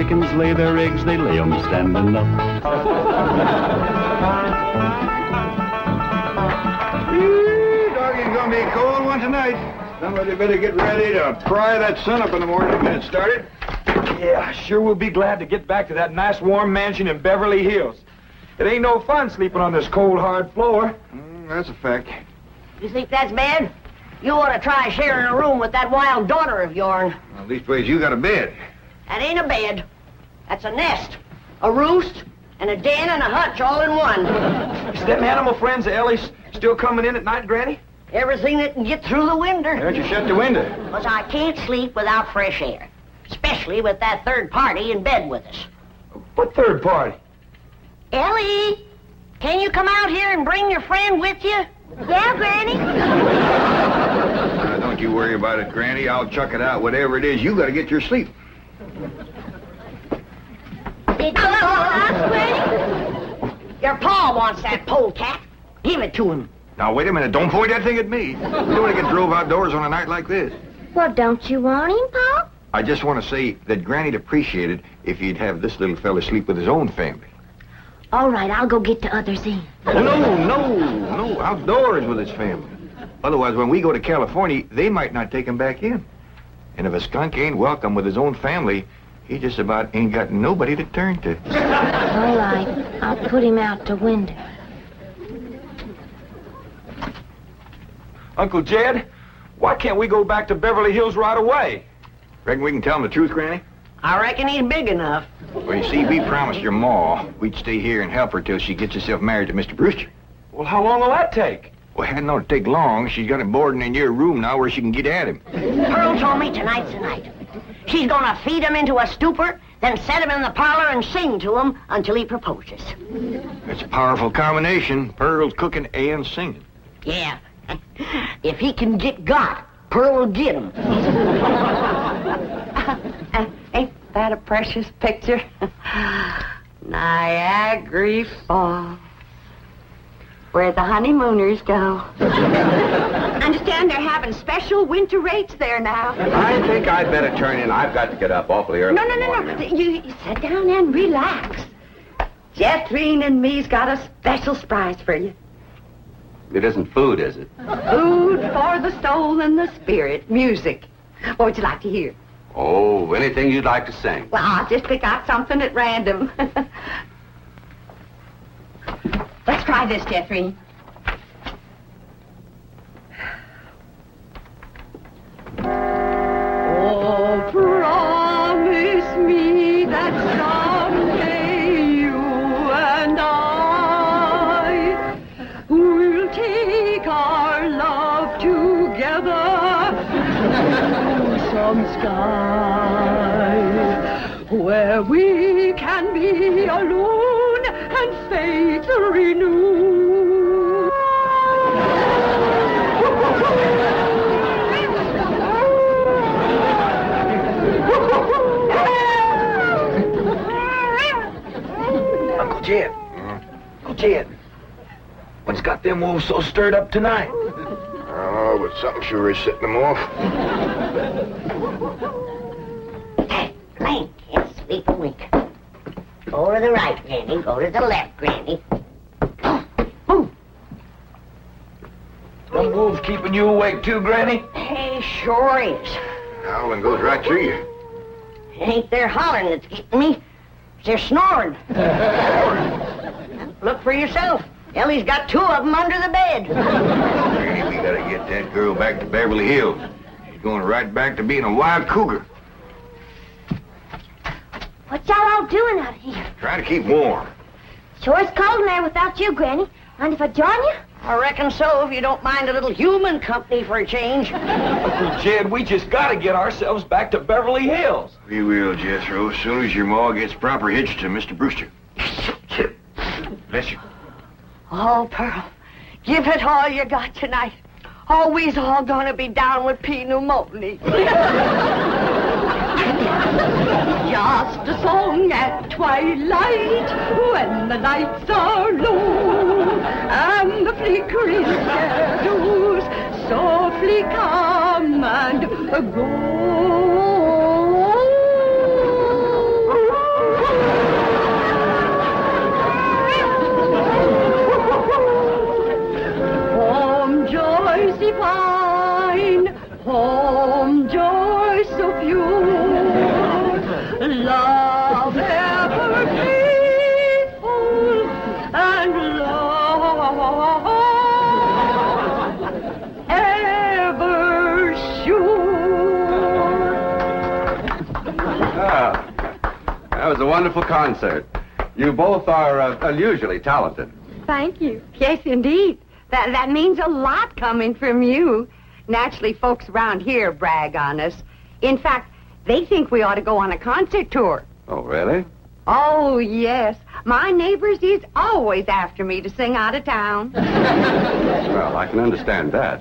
chickens lay their eggs, they lay 'em standing up. Doggy's gonna be a cold one tonight. Somebody better get ready to pry that sun up in the morning to get it started. Yeah, sure we'll be glad to get back to that nice warm mansion in Beverly Hills. It ain't no fun sleeping on this cold, hard floor. That's a fact. You think that's bad? You ought to try sharing a room with that wild daughter of yourn. Well, leastways, you got a bed. That ain't a bed. That's a nest, a roost, and a den and a hutch all in one. Is them animal friends of Ellie's still coming in at night, Granny? Everything that can get through the window. Why don't you shut the window? Because I can't sleep without fresh air. Especially with that third party in bed with us. What third party? Ellie, can you come out here and bring your friend with you? Yeah, Granny. Don't you worry about it, Granny. I'll chuck it out. Whatever it is, you gotta get your sleep. Did you ask, Granny? Your pa wants that polecat. Give it to him. Now, wait a minute. Don't point that thing at me. You don't want to get drove outdoors on a night like this. Well, don't you want him, Pa? I just want to say that Granny'd appreciate it if you'd have this little fella sleep with his own family. All right, I'll go get the others in. Oh, no, outdoors with his family. Otherwise, when we go to California, they might not take him back in. And if a skunk ain't welcome with his own family, he just about ain't got nobody to turn to. All right, I'll put him out the window. Uncle Jed, why can't we go back to Beverly Hills right away? Reckon we can tell him the truth, Granny? I reckon he's big enough. Well, you see, we promised your ma we'd stay here and help her till she gets herself married to Mr. Brewster. Well, how long will that take? Well, it hadn't ought to take long. She's got him boarding in your room now where she can get at him. Pearl told me tonight's the night. She's gonna feed him into a stupor, then set him in the parlor and sing to him until he proposes. That's a powerful combination. Pearl's cooking and singing. Yeah. If he can get got, Pearl will get him. Ain't that a precious picture? Niagara Falls, where the honeymooners go. Understand they're having special winter rates there now. I think I'd better turn in. I've got to get up awfully early. No. You sit down and relax. Jethro and me's got a special surprise for you. It isn't food, is it? Food for the soul and the spirit. Music. What would you like to hear? Oh, anything you'd like to sing. Well, I'll just pick out something at random. Let's try this, Jethro. Oh, promise me that someday you and I will take our love together to some sky where we can be alone and faith renew. Uncle Jed. Uncle Jed. What's got them wolves so stirred up tonight? Oh, but something sure is setting them off. Hey, Lane, can't sleep a wink. Go to the right, Granny. Go to the left, Granny. Move. Them wolves keeping you awake too, Granny? Hey, sure is. Howling goes right through you. It ain't their hollering that's keeping me. It's their snoring. Look for yourself. Ellie's got two of them under the bed. Granny, we gotta get that girl back to Beverly Hills. She's going right back to being a wild cougar. What y'all all doing out here? Trying to keep warm. Sure is cold in there without you, Granny. Mind if I join you? I reckon so, if you don't mind a little human company for a change. Uncle Jed, we just got to get ourselves back to Beverly Hills. We will, Jethro, as soon as your ma gets proper hitched to Mr. Brewster. Bless you. Oh, Pearl, give it all you got tonight. Oh, we's all gonna be down with pneumonia. Just a song at twilight when the nights are low and the flickering shadows softly come and go. divine, home joy so pure, love ever faithful, and love ever sure. That was a wonderful concert. You both are unusually talented. Thank you. Yes, indeed. That means a lot coming from you. Naturally, folks around here brag on us. In fact, they think we ought to go on a concert tour. Oh, really? Oh, yes. My neighbors is always after me to sing out of town. Well, I can understand that.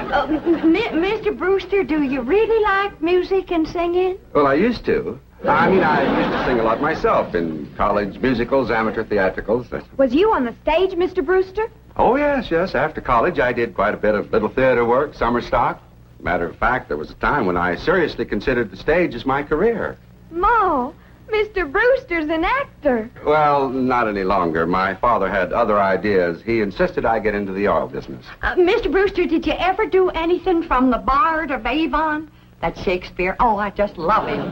Mr. Brewster, do you really like music and singing? Well, I used to. I mean, I used to sing a lot myself in college musicals, amateur theatricals. Was you on the stage, Mr. Brewster? Oh, yes. After college, I did quite a bit of little theater work, summer stock. Matter of fact, there was a time when I seriously considered the stage as my career. Ma, Mr. Brewster's an actor. Well, not any longer. My father had other ideas. He insisted I get into the oil business. Mr. Brewster, did you ever do anything from the Bard of Avon? That's Shakespeare. Oh, I just love him.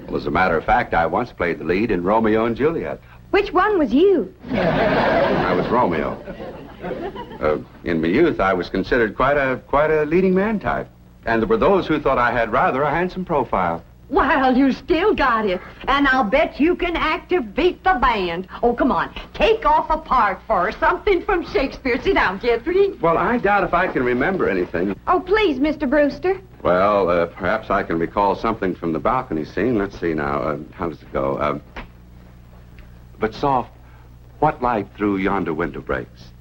Well, as a matter of fact, I once played the lead in Romeo and Juliet. Which one was you? I was Romeo. In my youth, I was considered quite a leading man type. And there were those who thought I had rather a handsome profile. Well, you still got it. And I'll bet you can act to beat the band. Oh, come on. Take off a part for her. Something from Shakespeare. Sit down, Jethro. Well, I doubt if I can remember anything. Oh, please, Mr. Brewster. Well, perhaps I can recall something from the balcony scene. Let's see now. How does it go? But soft, what light through yonder window breaks?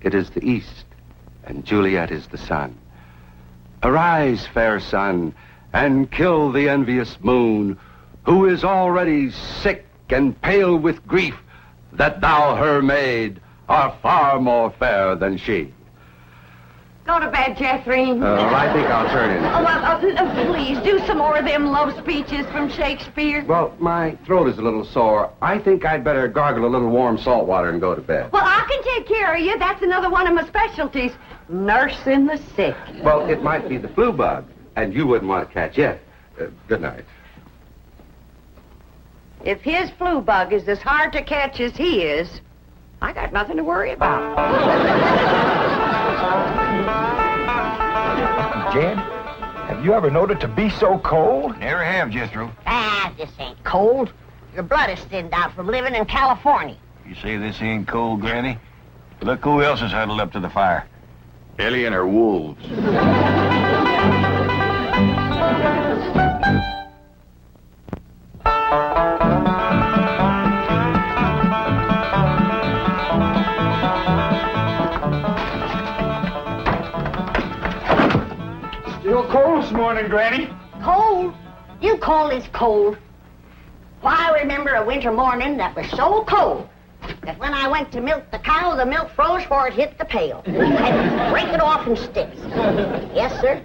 It is the east, and Juliet is the sun. Arise, fair sun, and kill the envious moon, who is already sick and pale with grief that thou, her maid, art far more fair than she. Go to bed, Jethro. Well, I think I'll turn in. Please, do some more of them love speeches from Shakespeare. Well, my throat is a little sore. I think I'd better gargle a little warm salt water and go to bed. Well, I can take care of you. That's another one of my specialties. Nursing the sick. Well, it might be the flu bug, and you wouldn't want to catch it. Good night. If his flu bug is as hard to catch as he is, I got nothing to worry about. Jed, have you ever known it to be so cold? Never have, Jethro. This ain't cold. Your blood is thinned out from living in California. You say this ain't cold, Granny? Look who else is huddled up to the fire. Ellie and her wolves. Still cold this morning, Granny. Cold? You call this cold? Why, I remember a winter morning that was so cold that when I went to milk the cow, the milk froze before it hit the pail. I had to break it off in sticks. Yes, sir.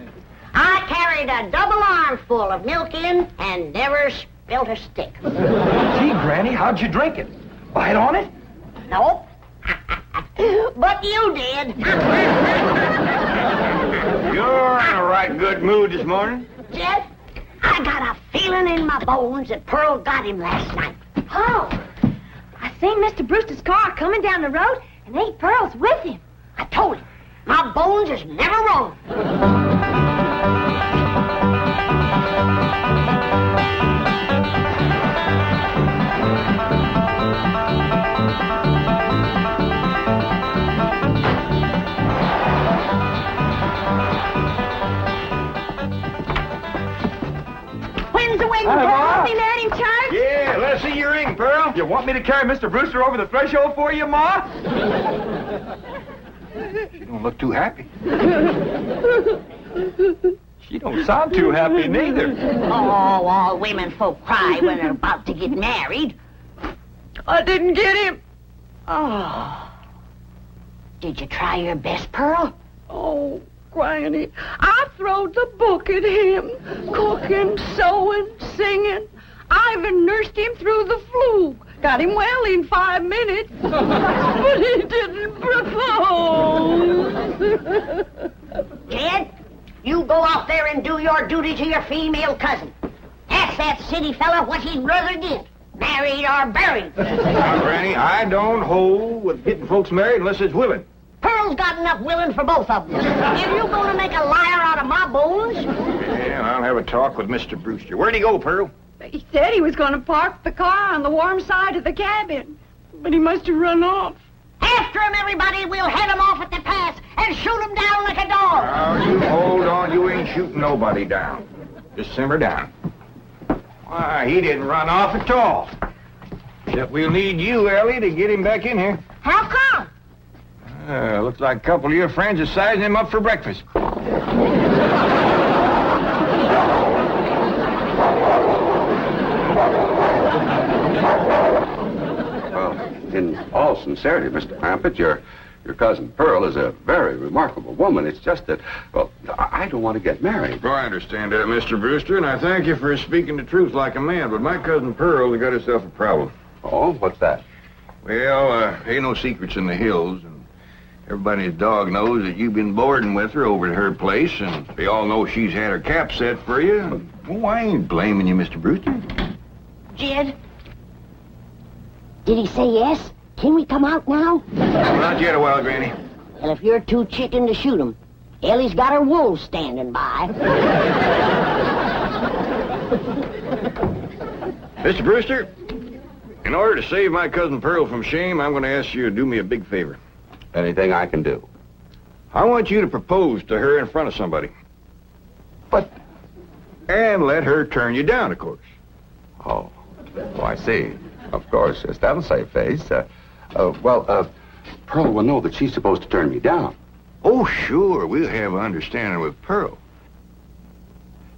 I carried a double armful of milk in and never spilt a stick. Gee, Granny, how'd you drink it? Bite on it? Nope. But you did. You're in a right good mood this morning. Jed, I got a feeling in my bones that Pearl got him last night. Oh, I seen Mr. Brewster's car coming down the road, and Aunt Pearl's with him. I told him, my bones is never wrong. When's the wedding, Pearl? Be married in church? Yeah, let's see your ring, Pearl. You want me to carry Mr. Brewster over the threshold for you, Ma? You don't look too happy. She don't sound too happy, neither. Oh, all women folk cry when they're about to get married. I didn't get him. Oh. Did you try your best, Pearl? Oh, Granny, I throwed the book at him. Cooking, sewing, singing. I even nursed him through the flu. Got him well in 5 minutes. But he didn't propose. Jed, you go out there and do your duty to your female cousin. Ask that city fella what he'd rather get, married or buried. Now, Granny, I don't hold with getting folks married unless it's willing. Pearl's got enough willing for both of them. If you're going to make a liar out of my bones... Yeah, I'll have a talk with Mr. Brewster. Where'd he go, Pearl? He said he was going to park the car on the warm side of the cabin. But he must have run off. After him, everybody. We'll head him off at the pass and shoot him down like a dog. Now, you hold on. You ain't shooting nobody down. Just simmer down. Why, he didn't run off at all. Except we'll need you, Ellie, to get him back in here. How come? Looks like a couple of your friends are sizing him up for breakfast. Well, in all sincerity, Mr. Clampett, your cousin Pearl is a very remarkable woman. It's just that, well, I don't want to get married. Oh, I understand that, Mr. Brewster, and I thank you for speaking the truth like a man, but my cousin Pearl has got herself a problem. Oh, what's that? Well, ain't no secrets in the hills, and everybody's dog knows that you've been boarding with her over at her place, and they all know she's had her cap set for you. Oh, I ain't blaming you, Mr. Brewster. Jed? Did he say yes? Can we come out now? Not yet a while, Granny. Well, if you're too chicken to shoot him, Ellie's got her wolves standing by. Mr. Brewster, in order to save my cousin Pearl from shame, I'm going to ask you to do me a big favor. Anything I can do. I want you to propose to her in front of somebody. But, And let her turn you down, of course. oh, I see. Of course, yes, that'll save face. Pearl will know that she's supposed to turn me down. Oh, sure, we'll have an understanding with Pearl.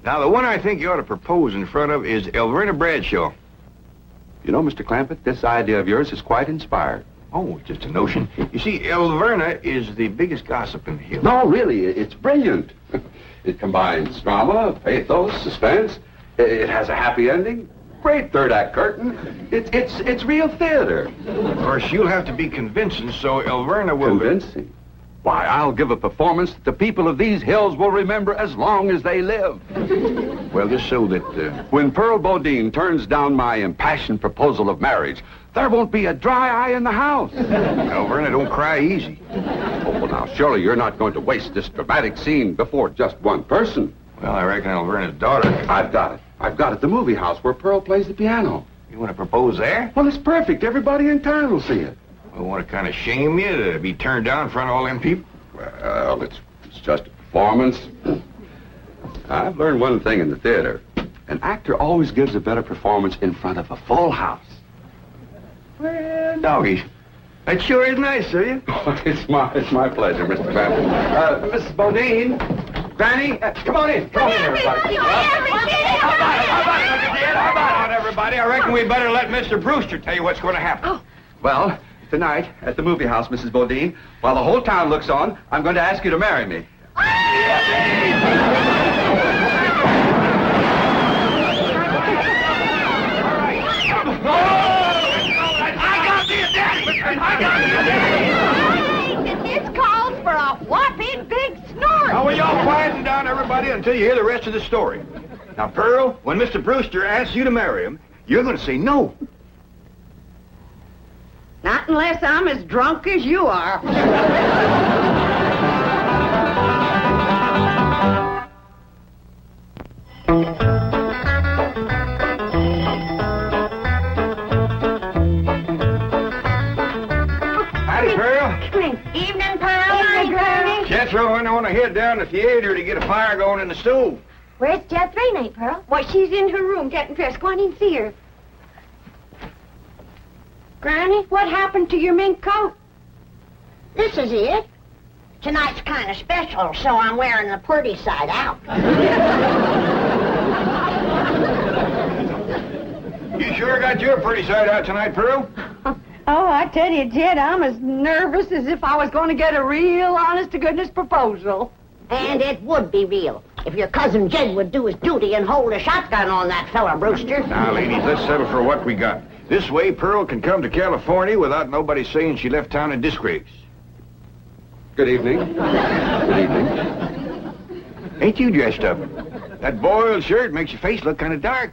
Now, the one I think you ought to propose in front of is Elverna Bradshaw. You know, Mr. Clampett, this idea of yours is quite inspired. Oh, just a notion. You see, Elverna is the biggest gossip in the hills. No, really, it's brilliant. It combines drama, pathos, suspense. It has a happy ending. Great third-act curtain. It's real theater. Of course, you'll have to be convincing, so Elverna will... Convincing? Why, I'll give a performance that the people of these hills will remember as long as they live. Well, just so that... When Pearl Bodine turns down my impassioned proposal of marriage, there won't be a dry eye in the house. Elverna, don't cry easy. Oh, well, now, surely you're not going to waste this dramatic scene before just one person. Well, I reckon Elverna's daughter... I've got it. The movie house where Pearl plays the piano. You want to propose there? Well, it's perfect. Everybody in town will see it. I want to kind of shame you to be turned down in front of all them people. Well, it's just a performance. I've learned one thing in the theater. An actor always gives a better performance in front of a full house. Well, doggies. That sure is nice, sir. You? It's my pleasure, Mr. Clampett. Mrs. Bodine, Granny, come on in. Come on in, everybody. How about it, everybody? I reckon we better let Mr. Brewster tell you what's going to happen. Well, tonight, at the movie house, Mrs. Bodine, while the whole town looks on, I'm going to ask you to marry me. This calls for a whopping big snort. Now, will y'all quieten down, everybody, until you hear the rest of the story. Now, Pearl, when Mr. Brewster asks you to marry him, you're going to say no. Not unless I'm as drunk as you are. Howdy, Pearl. Evening, Pearl. Evening, Granny. Jethro went on to head down to the theater to get a fire going in the stove. Where's Jethro, Aunt Pearl? Why, she's in her room getting dressed. Go on in and see her. Granny, what happened to your mink coat? This is it. Tonight's kind of special, so I'm wearing the pretty side out. You sure got your pretty side out tonight, Pearl? Oh, I tell you, Jed, I'm as nervous as if I was going to get a real honest-to-goodness proposal. And it would be real if your cousin Jed would do his duty and hold a shotgun on that fella, Brewster. Now, ladies, let's settle for what we got. This way, Pearl can come to California without nobody saying she left town in disgrace. Good evening. Good evening. Ain't you dressed up? That boiled shirt makes your face look kind of dark.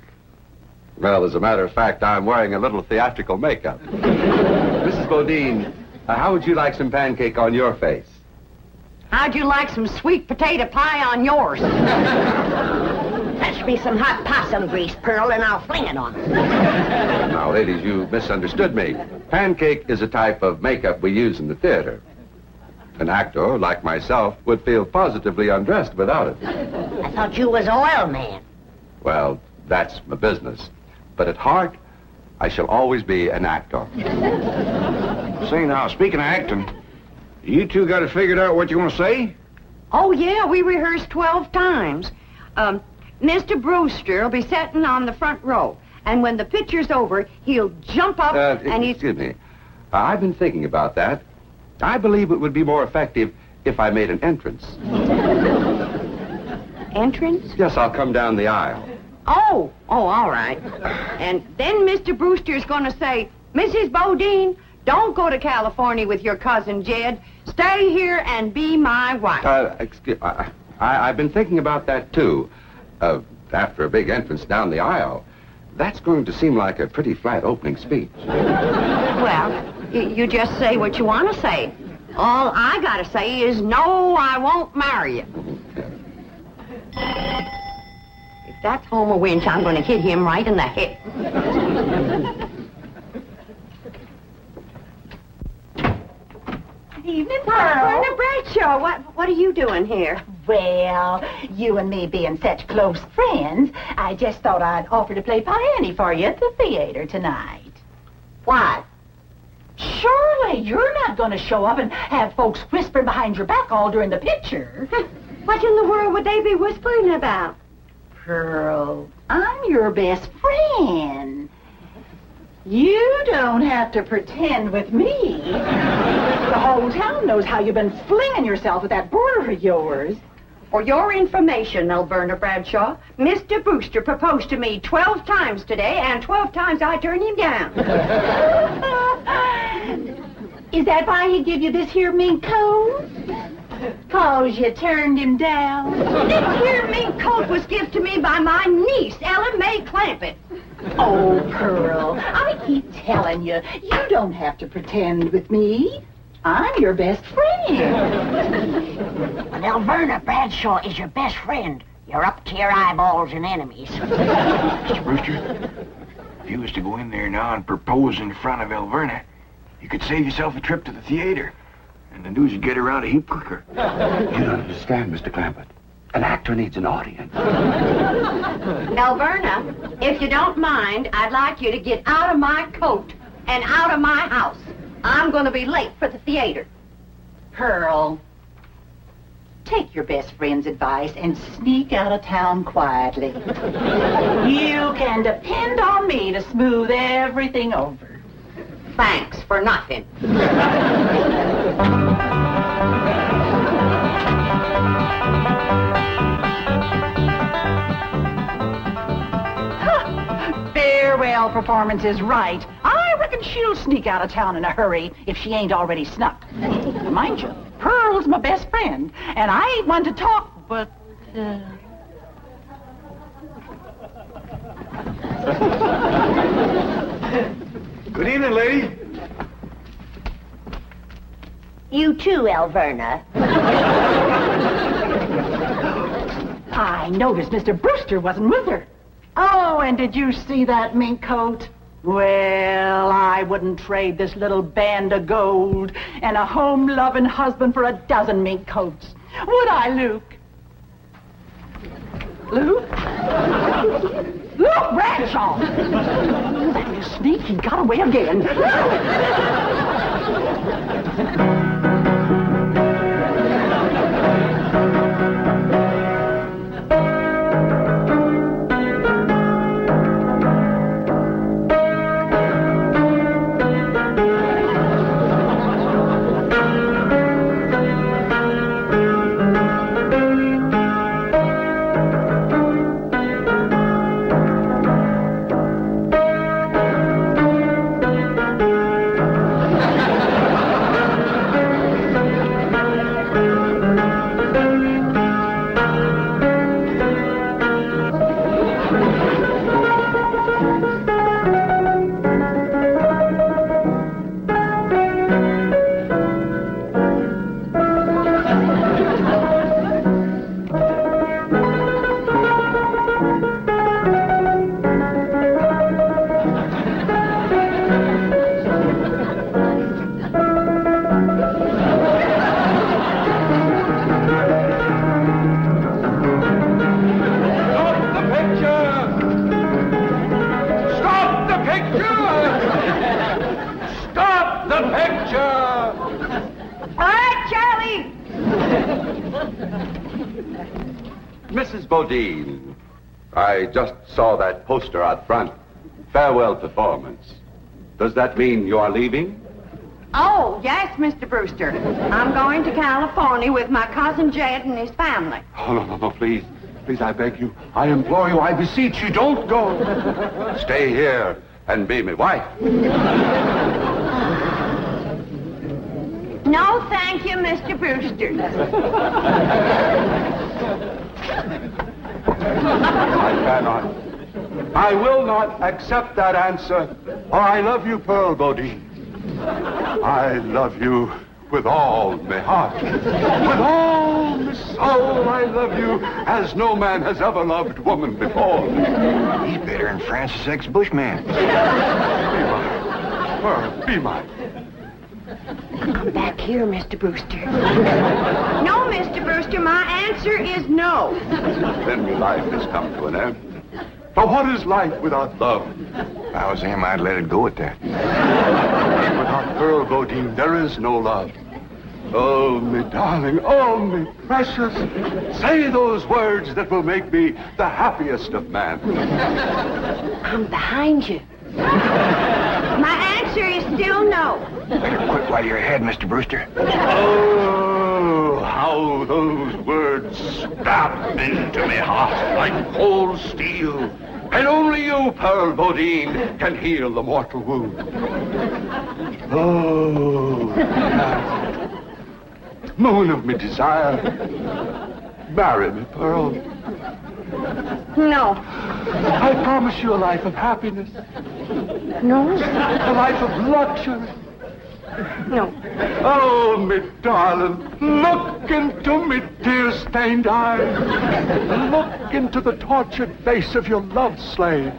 Well, as a matter of fact, I'm wearing a little theatrical makeup. Mrs. Bodine, how would you like some pancake on your face? How'd you like some sweet potato pie on yours? Fetch me some hot possum grease, Pearl, and I'll fling it on her. Now, ladies, you misunderstood me. Pancake is a type of makeup we use in the theater. An actor, like myself, would feel positively undressed without it. I thought you was oil man. Well, that's my business. But at heart, I shall always be an actor. Say now, speaking of acting, you two got it figured out what you want to say? Oh, yeah, we rehearsed 12 times. Mr. Brewster will be sitting on the front row. And when the picture's over, he'll jump up and he's... Excuse me. I've been thinking about that. I believe it would be more effective if I made an entrance. Entrance? Yes, I'll come down the aisle. Oh, all right. And then Mr. Brewster's going to say, Mrs. Bodine, don't go to California with your cousin Jed. Stay here and be my wife. I've been thinking about that, too. After a big entrance down the aisle, that's going to seem like a pretty flat opening speech. Well, you just say what you want to say. All I got to say is, no, I won't marry you. If that's Homer Winch, I'm going to hit him right in the head. Good evening, Pearl. Brenda Bradshaw, what are you doing here? Well, you and me being such close friends, I just thought I'd offer to play Piany for you at the theater tonight. Why? Surely you're not going to show up and have folks whispering behind your back all during the picture. What in the world would they be whispering about? Pearl, I'm your best friend. You don't have to pretend with me. The whole town knows how you've been flinging yourself with that boarder of yours. For your information, Milburn Bradshaw, Mr. Brewster proposed to me 12 times today, and 12 times I turned him down. Is that why he give you this here mink coat? 'Cause you turned him down? This here mink coat was given to me by my niece, Ellen May Clampett. Oh, Pearl, I keep telling you, you don't have to pretend with me. I'm your best friend. When Alverna Bradshaw is your best friend, you're up to your eyeballs in enemies. Mr. Brewster, if you was to go in there now and propose in front of Alverna, you could save yourself a trip to the theater. And the news would get around a heap quicker. You don't understand, Mr. Clampett. An actor needs an audience. Alverna, if you don't mind, I'd like you to get out of my coat and out of my house. I'm going to be late for the theater. Pearl, take your best friend's advice and sneak out of town quietly. You can depend on me to smooth everything over. Thanks for nothing. Farewell performance is right. I reckon she'll sneak out of town in a hurry if she ain't already snuck. Mind you, Pearl's my best friend, and I ain't one to talk, but... Good evening, lady. You too, Alverna. I noticed Mr. Brewster wasn't with her. Oh, and did you see that mink coat? Well, I wouldn't trade this little band of gold and a home-loving husband for a dozen mink coats. Would I, Luke? Luke? Luke Bradshaw! That little sneak, he got away again. ready. Mrs. Bodine, I just saw that poster out front. Farewell performance. Does that mean you are leaving? Oh, yes, Mr. Brewster. I'm going to California with my cousin Jed and his family. Oh, no, please. Please, I beg you. I implore you. I beseech you. Don't go. Stay here and be my wife. No, thank you, Mr. Brewster. I cannot. I will not accept that answer. For I love you, Pearl Bodine. I love you with all my heart. With all my soul, I love you as no man has ever loved woman before. He's better than Francis X. Bushman. Be mine. Pearl, be mine. Come back here, Mr. Brewster. No, Mr. Brewster, my answer is no. Then your life has come to an end. For what is life without love? If I was him, I'd let it go at that. Without Pearl Bodine, there is no love. Oh, me darling, oh, me precious. Say those words that will make me the happiest of men. I'm behind you. My answer is still no. Better quit while you're ahead, Mr. Brewster. Oh, how those words stab into my heart like cold steel. And only you, Pearl Bodine, can heal the mortal wound. Oh, moon of me desire, marry me, Pearl. No. I promise you a life of happiness, No? a life of luxury. No. Oh, me darling, look into me tear-stained eyes. Look into the tortured face of your love slave.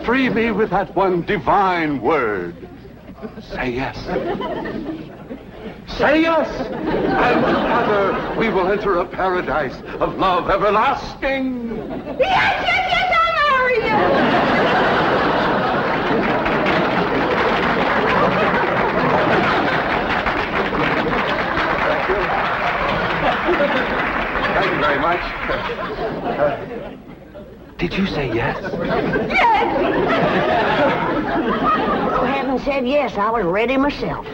Free me with that one divine word. Say yes. Say yes, and together we will enter a paradise of love everlasting. Yes, I'll marry you. Thank you very much. Did you say yes? Yes. I haven't said yes. I was ready myself.